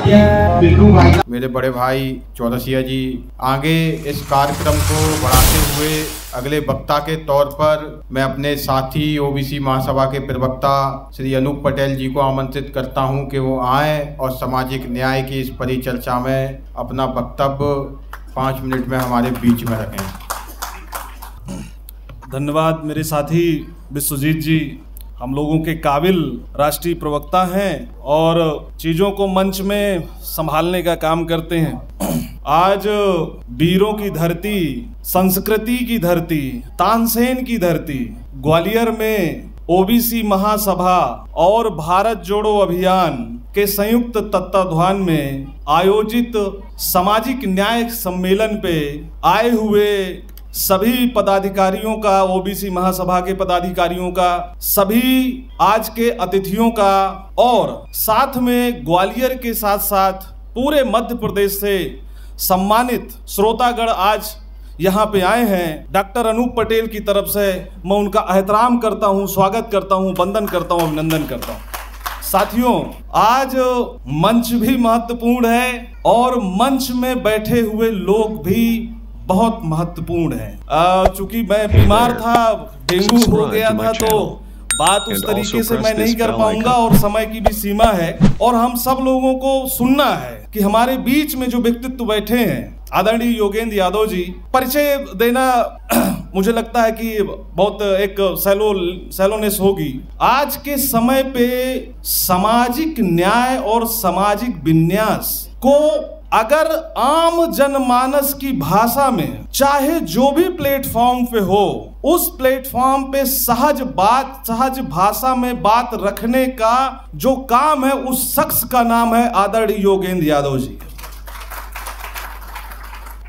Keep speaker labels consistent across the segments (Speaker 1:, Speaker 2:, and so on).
Speaker 1: मेरे बड़े भाई चौरसिया जी आगे इस कार्यक्रम को बढ़ाते हुए अगले वक्ता के तौर पर मैं अपने साथी ओबीसी महासभा के प्रवक्ता श्री अनूप पटेल जी को आमंत्रित करता हूं कि वो आएं और सामाजिक न्याय की इस परिचर्चा में अपना वक्तव्य 5 मिनट में हमारे बीच में रखें।
Speaker 2: धन्यवाद मेरे साथी विश्वजीत जी, हम लोगों के काबिल राष्ट्रीय प्रवक्ता हैं और चीज़ों को मंच में संभालने का काम करते हैं। आज वीरों की धरती, संस्कृति की धरती, तानसेन की धरती ग्वालियर में ओबीसी महासभा और भारत जोड़ो अभियान के संयुक्त तत्वाधान में आयोजित सामाजिक न्याय सम्मेलन पे आए हुए सभी पदाधिकारियों का, ओबीसी महासभा के पदाधिकारियों का, सभी आज के अतिथियों का और साथ में ग्वालियर के साथ साथ पूरे मध्य प्रदेश से सम्मानित श्रोतागण आज यहाँ पे आए हैं। डॉक्टर अनूप पटेल की तरफ से मैं उनका एहतराम करता हूँ, स्वागत करता हूँ, वंदन करता हूँ, अभिनंदन करता हूँ। साथियों, आज मंच भी महत्वपूर्ण है और मंच में बैठे हुए लोग भी बहुत महत्वपूर्ण है। चूंकि मैं बीमार था, डेंगू हो गया था, तो बात उस तरीके से मैं नहीं कर पाऊंगा और समय की भी सीमा है और हम सब लोगों को सुनना है कि हमारे बीच में जो व्यक्तित्व बैठे हैं, आदरणीय योगेंद्र यादव जी, परिचय देना मुझे लगता है कि बहुत एक सैलोनेस होगी। आज के समय पे सामाजिक न्याय और सामाजिक विन्यास को अगर आम जनमानस की भाषा में चाहे जो भी प्लेटफॉर्म पे हो, उस प्लेटफॉर्म पे सहज भाषा में बात रखने का जो काम है, उस शख्स का नाम है आदरणीय योगेंद्र यादव जी।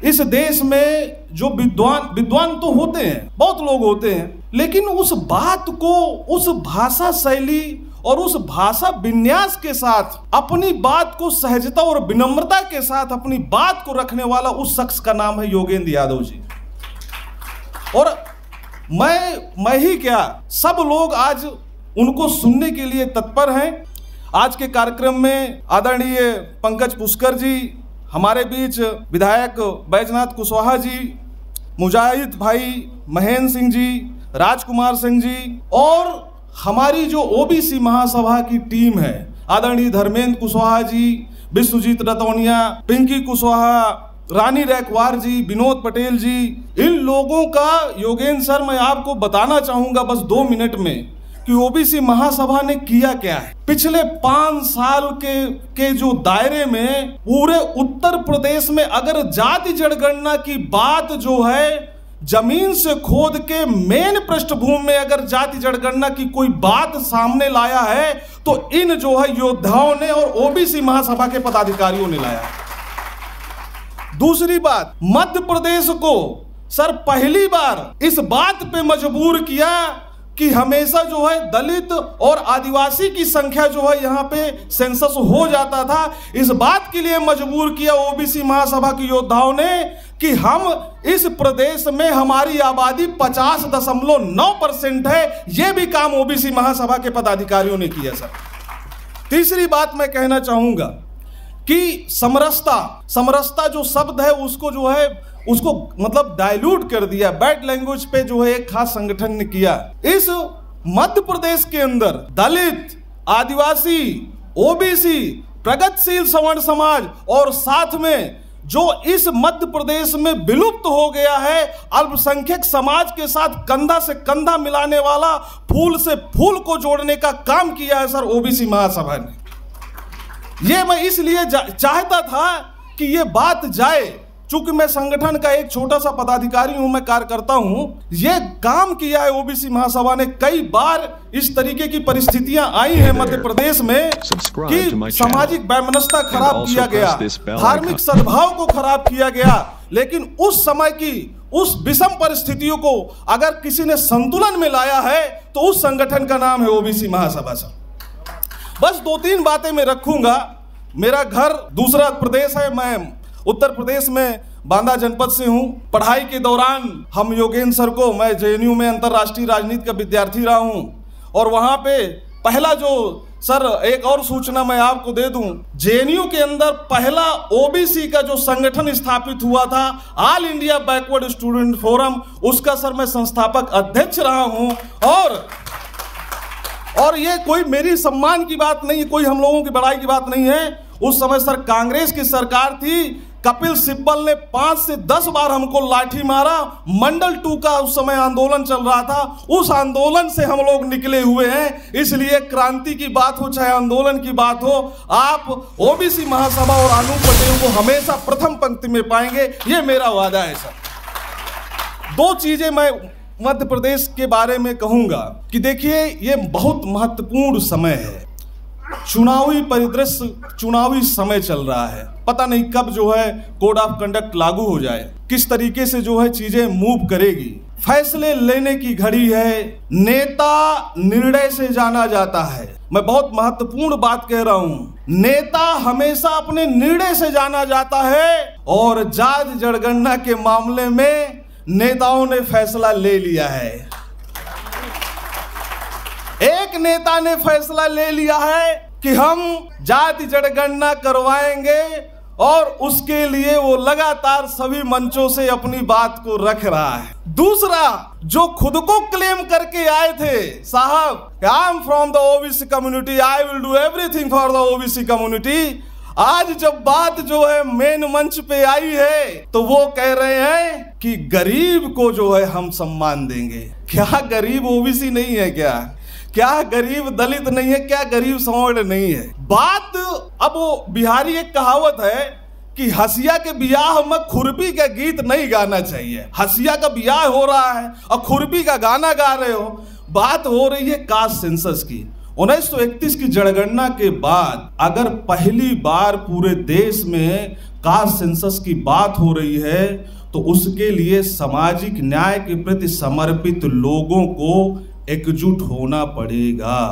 Speaker 2: इस देश में जो विद्वान तो होते हैं, बहुत लोग होते हैं, लेकिन उस बात को, उस भाषा शैली और उस भाषा विन्यास के साथ अपनी बात को सहजता और विनम्रता के साथ अपनी बात को रखने वाला उस शख्स का नाम है योगेंद्र यादव जी। और मैं ही क्या, सब लोग आज उनको सुनने के लिए तत्पर हैं। आज के कार्यक्रम में आदरणीय पंकज पुष्कर जी, हमारे बीच विधायक बैजनाथ कुशवाहा जी, मुजाहिद भाई महेंद्र सिंह जी, राजकुमार सिंह जी और हमारी जो ओबीसी महासभा की टीम है, आदरणीय धर्मेंद्र कुशवाहा जी, विश्वजीत रतौनिया, पिंकी कुशवाहा, रानी रैकवार जी, विनोद पटेल जी, इन लोगों का योगेंद्र सर मैं आपको बताना चाहूंगा बस 2 मिनट में कि ओबीसी महासभा ने किया क्या है। पिछले 5 साल के जो दायरे में पूरे उत्तर प्रदेश में अगर जाति जनगणना की बात जो है, जमीन से खोद के मेन पृष्ठभूमि में अगर जाति जनगणना की कोई बात सामने लाया है तो इन जो है योद्धाओं ने और ओबीसी महासभा के पदाधिकारियों ने लाया। दूसरी बात, मध्य प्रदेश को सर पहली बार इस बात पे मजबूर किया कि हमेशा जो है दलित और आदिवासी की संख्या जो है यहाँ पे सेंसस हो जाता था। इस बात के लिए मजबूर किया ओबीसी महासभा के योद्धाओं ने कि हम इस प्रदेश में हमारी आबादी 50.9% है। यह भी काम ओबीसी महासभा के पदाधिकारियों ने किया सर। तीसरी बात मैं कहना चाहूंगा कि समरसता जो शब्द है उसको मतलब डाइल्यूट कर दिया, बैड लैंग्वेज पे जो है एक खास संगठन ने किया। इस मध्य प्रदेश के अंदर दलित, आदिवासी, ओबीसी, प्रगतिशील सवर्ण समाज और साथ में जो इस मध्य प्रदेश में विलुप्त हो गया है अल्पसंख्यक समाज के साथ कंधा से कंधा मिलाने वाला, फूल से फूल को जोड़ने का काम किया है सर ओबीसी महासभा ने। ये मैं इसलिए चाहता था कि ये बात जाए, चूंकि मैं संगठन का एक छोटा सा पदाधिकारी हूं, मैं कार्य करता हूं। ये काम किया है ओबीसी महासभा ने। कई बार इस तरीके की परिस्थितियां आई हैं मध्य प्रदेश में कि सामाजिक वैमनस्यता खराब किया गया, धार्मिक सद्भाव को खराब किया गया, लेकिन उस समय की उस विषम परिस्थितियों को अगर किसी ने संतुलन में लाया है तो उस संगठन का नाम है ओबीसी महासभा सर। बस 2-3 बातें मैं रखूंगा। मेरा घर दूसरा प्रदेश है, मैं उत्तर प्रदेश में बांदा जनपद से हूं। पढ़ाई के दौरान हम योगेंद्र सर को, मैं जेएनयू में अंतर्राष्ट्रीय राजनीति का विद्यार्थी रहा हूं और वहां पे पहला जो सर एक और सूचना मैं आपको दे दूं, जेएनयू के अंदर पहला ओबीसी का जो संगठन स्थापित हुआ था, all India backward student forum, उसका सर मैं संस्थापक अध्यक्ष रहा हूं। और ये कोई मेरी सम्मान की बात नहीं है, कोई हम लोगों की बड़ाई की बात नहीं है। उस समय सर कांग्रेस की सरकार थी, कपिल सिब्बल ने 5 से 10 बार हमको लाठी मारा। मंडल 2 का उस समय आंदोलन चल रहा था, उस आंदोलन से हम लोग निकले हुए हैं। इसलिए क्रांति की बात हो चाहे आंदोलन की बात हो, आप ओबीसी महासभा और अनूप पटेल को हमेशा प्रथम पंक्ति में पाएंगे, ये मेरा वादा है सर। 2 चीजें मैं मध्य प्रदेश के बारे में कहूंगा कि देखिए ये बहुत महत्वपूर्ण समय है, चुनावी परिदृश्य, चुनावी समय चल रहा है। पता नहीं कब जो है कोड ऑफ कंडक्ट लागू हो जाए, किस तरीके से जो है चीजें मूव करेगी। फैसले लेने की घड़ी है, नेता निर्णय से जाना जाता है। मैं बहुत महत्वपूर्ण बात कह रहा हूं, नेता हमेशा अपने निर्णय से जाना जाता है। और जाति जनगणना के मामले में नेताओं ने फैसला ले लिया है। एक नेता ने फैसला ले लिया है कि हम जाति जनगणना करवाएंगे और उसके लिए वो लगातार सभी मंचों से अपनी बात को रख रहा है। दूसरा, जो खुद को क्लेम करके आए थे, साहब I am from the OBC community, I will do everything for the OBC community, आज जब बात जो है मेन मंच पे आई है तो वो कह रहे हैं कि गरीब को जो है हम सम्मान देंगे। क्या गरीब ओबीसी नहीं है क्या? क्या गरीब दलित नहीं है? क्या गरीब सवर्ण नहीं है? बात अब वो बिहारी एक कहावत है कि हसिया के बियाह में खुरपी का गीत नहीं गाना चाहिए। हसिया का बियाह हो रहा है और खुरपी का गाना गा रहे हो। बात हो रही है कास्ट सेंसस की। 1931 की जनगणना के बाद अगर पहली बार पूरे देश में कास्ट सेंसस की बात हो रही है तो उसके लिए सामाजिक न्याय के प्रति समर्पित लोगों को एकजुट होना पड़ेगा।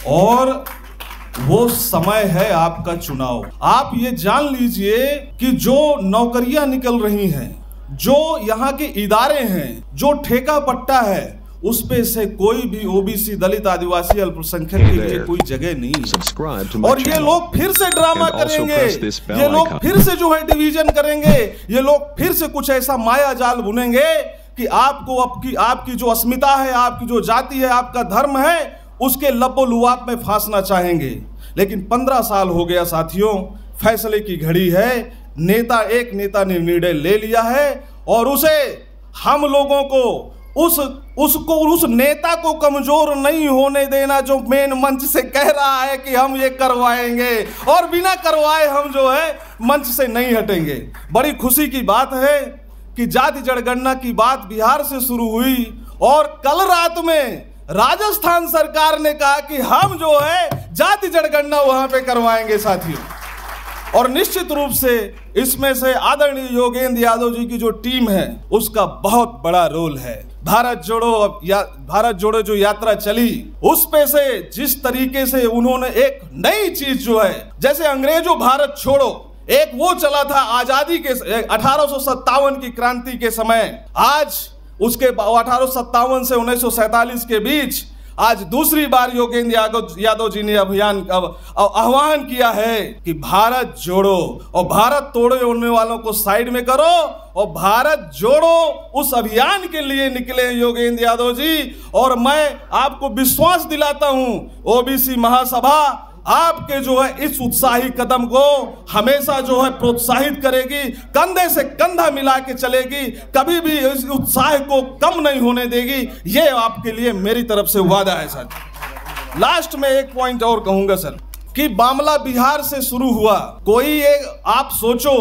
Speaker 2: और वो समय है आपका चुनाव। आप ये जान लीजिए कि जो नौकरियां निकल रही हैं, जो यहाँ के इदारे हैं, जो ठेका पट्टा है, उस पे से कोई भी ओबीसी, दलित, आदिवासी, अल्पसंख्यक के लिए कोई जगह नहीं है। और ये लोग फिर से ड्रामा करेंगे, ये लोग फिर से जो है डिवीजन करेंगे, ये लोग फिर से कुछ ऐसा माया जाल बुनेंगे कि आपको आपकी जो अस्मिता है, आपकी जो जाति है, आपका धर्म है, उसके लबो-लुआब में फांसना चाहेंगे। लेकिन 15 साल हो गया साथियों, फैसले की घड़ी है। एक नेता ने निर्णय ले लिया है और उसे हम लोगों को उस नेता को कमजोर नहीं होने देना जो मेन मंच से कह रहा है कि हम ये करवाएंगे और बिना करवाए हम जो है मंच से नहीं हटेंगे। बड़ी खुशी की बात है कि जाति जनगणना की बात बिहार से शुरू हुई और कल रात में राजस्थान सरकार ने कहा कि हम जो है जाति जनगणना वहां पे करवाएंगे साथियों। और निश्चित रूप से इसमें से आदरणीय योगेंद्र यादव जी की जो टीम है उसका बहुत बड़ा रोल है। भारत जोड़ो जो यात्रा चली, उस पे से जिस तरीके से उन्होंने एक नई चीज जो है, जैसे अंग्रेजों भारत छोड़ो, एक वो चला था आजादी के 1857 की क्रांति के समय, आज उसके 1857 से 1947 के बीच आज दूसरी बार योगेंद्र यादव जी ने आह्वान किया है कि भारत जोड़ो और भारत तोड़ो होने वालों को साइड में करो और भारत जोड़ो उस अभियान के लिए निकले योगेंद्र यादव जी। और मैं आपको विश्वास दिलाता हूं ओबीसी महासभा आपके जो है इस उत्साही कदम को हमेशा जो है प्रोत्साहित करेगी, कंधे से कंधा मिला के चलेगी, कभी भी इस उत्साह को कम नहीं होने देगी। ये आपके लिए मेरी तरफ से वादा है सर। लास्ट में एक पॉइंट और कहूंगा सर कि मामला बिहार से शुरू हुआ। कोई एक आप सोचो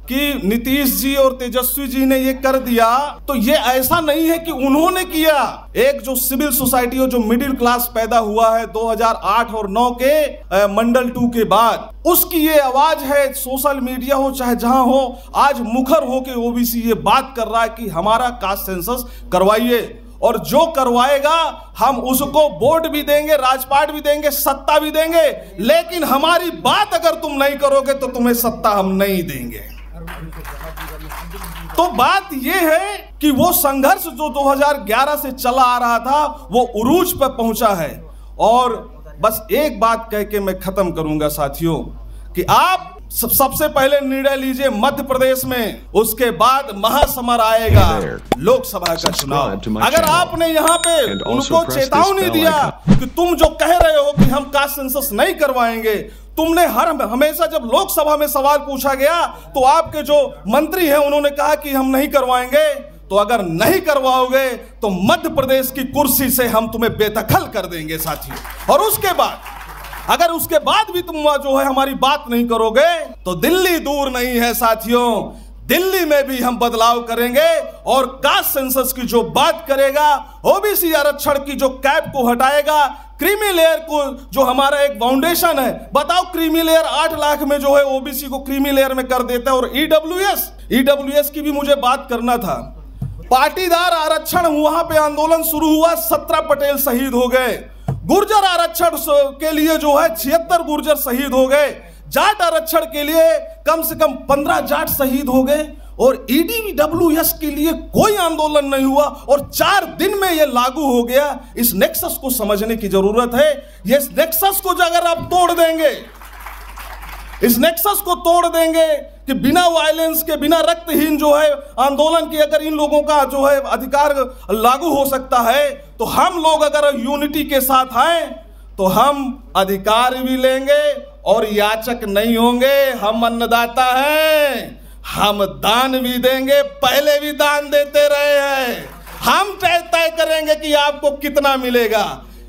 Speaker 2: कि नीतीश जी और तेजस्वी जी ने ये कर दिया, तो ये ऐसा नहीं है कि उन्होंने किया। एक जो सिविल सोसाइटी और जो मिडिल क्लास पैदा हुआ है 2008 और 9 के मंडल 2 के बाद, उसकी ये आवाज है, सोशल मीडिया हो चाहे जहां हो, आज मुखर हो के ओबीसी ये बात कर रहा है कि हमारा कास्ट सेंसस करवाइए। और जो करवाएगा हम उसको वोट भी देंगे, राजपाट भी देंगे, सत्ता भी देंगे, लेकिन हमारी बात अगर तुम नहीं करोगे तो तुम्हें सत्ता हम नहीं देंगे। तो बात यह है कि वो संघर्ष जो 2011 से चला आ रहा था वो उरूज पर पहुंचा है। और बस एक बात कह के मैं खत्म करूंगा साथियों, कि आप सबसे पहले निर्णय लीजिए मध्य प्रदेश में, उसके बाद महासमर आएगा लोकसभा का चुनाव। अगर आपने यहाँ पे उनको चेतावनी दिया कि तुम जो कह रहे हो कि हम कास्ट सेंसस नहीं करवाएंगे, तुमने हमेशा जब लोकसभा में सवाल पूछा गया तो आपके जो मंत्री हैं उन्होंने कहा कि हम नहीं करवाएंगे। तो अगर नहीं करवाओगे तो मध्य प्रदेश की कुर्सी से हम तुम्हें बेदखल कर देंगे साथियों। और उसके बाद अगर उसके बाद भी तुम जो है हमारी बात नहीं करोगे तो दिल्ली दूर नहीं है साथियों, दिल्ली में भी हम बदलाव करेंगे। और कास्ट सेंसस की जो बात करेगा, ओबीसी आरक्षण की जो कैप को हटाएगा, क्रीमी लेयर को जो हमारा एक फाउंडेशन है, बताओ क्रीमी लेयर 8 लाख में जो है ओबीसी को क्रीमी लेयर में कर देता है। और ईडब्ल्यूएस की भी मुझे बात करना था। पाटीदार आरक्षण वहां पे आंदोलन शुरू हुआ, 17 पटेल शहीद हो गए। गुर्जर आरक्षण के लिए जो है 76 गुर्जर शहीद हो गए। जाट आरक्षण के लिए कम से कम 15 जाट शहीद हो गए। और ईडब्ल्यूएस के लिए कोई आंदोलन नहीं हुआ और 4 दिन में यह लागू हो गया। इस नेक्सस को समझने की जरूरत है। इस नेक्सस को अगर आप तोड़ देंगे, इस नेक्सस को तोड़ देंगे कि बिना वायलेंस के, बिना रक्तहीन जो है आंदोलन की अगर इन लोगों का जो है अधिकार लागू हो सकता है, तो हम लोग अगर यूनिटी के साथ आए तो हम अधिकार भी लेंगे और याचक नहीं होंगे। हम अन्नदाता हैं, हम दान भी देंगे, पहले भी दान देते रहे हैं। हम तय करेंगे कि आपको कितना मिलेगा।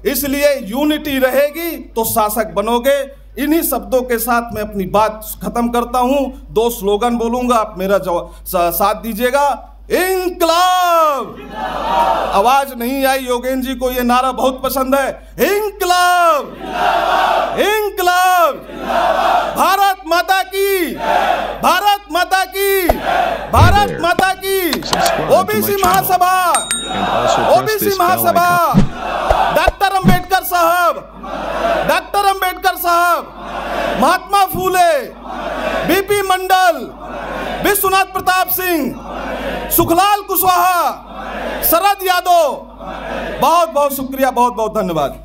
Speaker 2: इसलिए यूनिटी रहेगी तो शासक बनोगे। इन्हीं शब्दों के साथ मैं अपनी बात खत्म करता हूं। 2 स्लोगन बोलूंगा, आप मेरा साथ दीजिएगा। इंकलाब, आवाज नहीं आई, योगेंद्र जी को यह नारा बहुत पसंद है। इंकलाब, इंकलाब, भारत माता की, भारत माता की, भारत माता की। ओबीसी महासभा, ओबीसी महासभा, डॉक्टर अंबेडकर साहब, डॉक्टर अंबेडकर साहब, महात्मा फूले, बीपी मंडल, विश्वनाथ प्रताप सिंह, सुखलाल कुशवाहा, शरद यादव, बहुत बहुत शुक्रिया, बहुत बहुत धन्यवाद।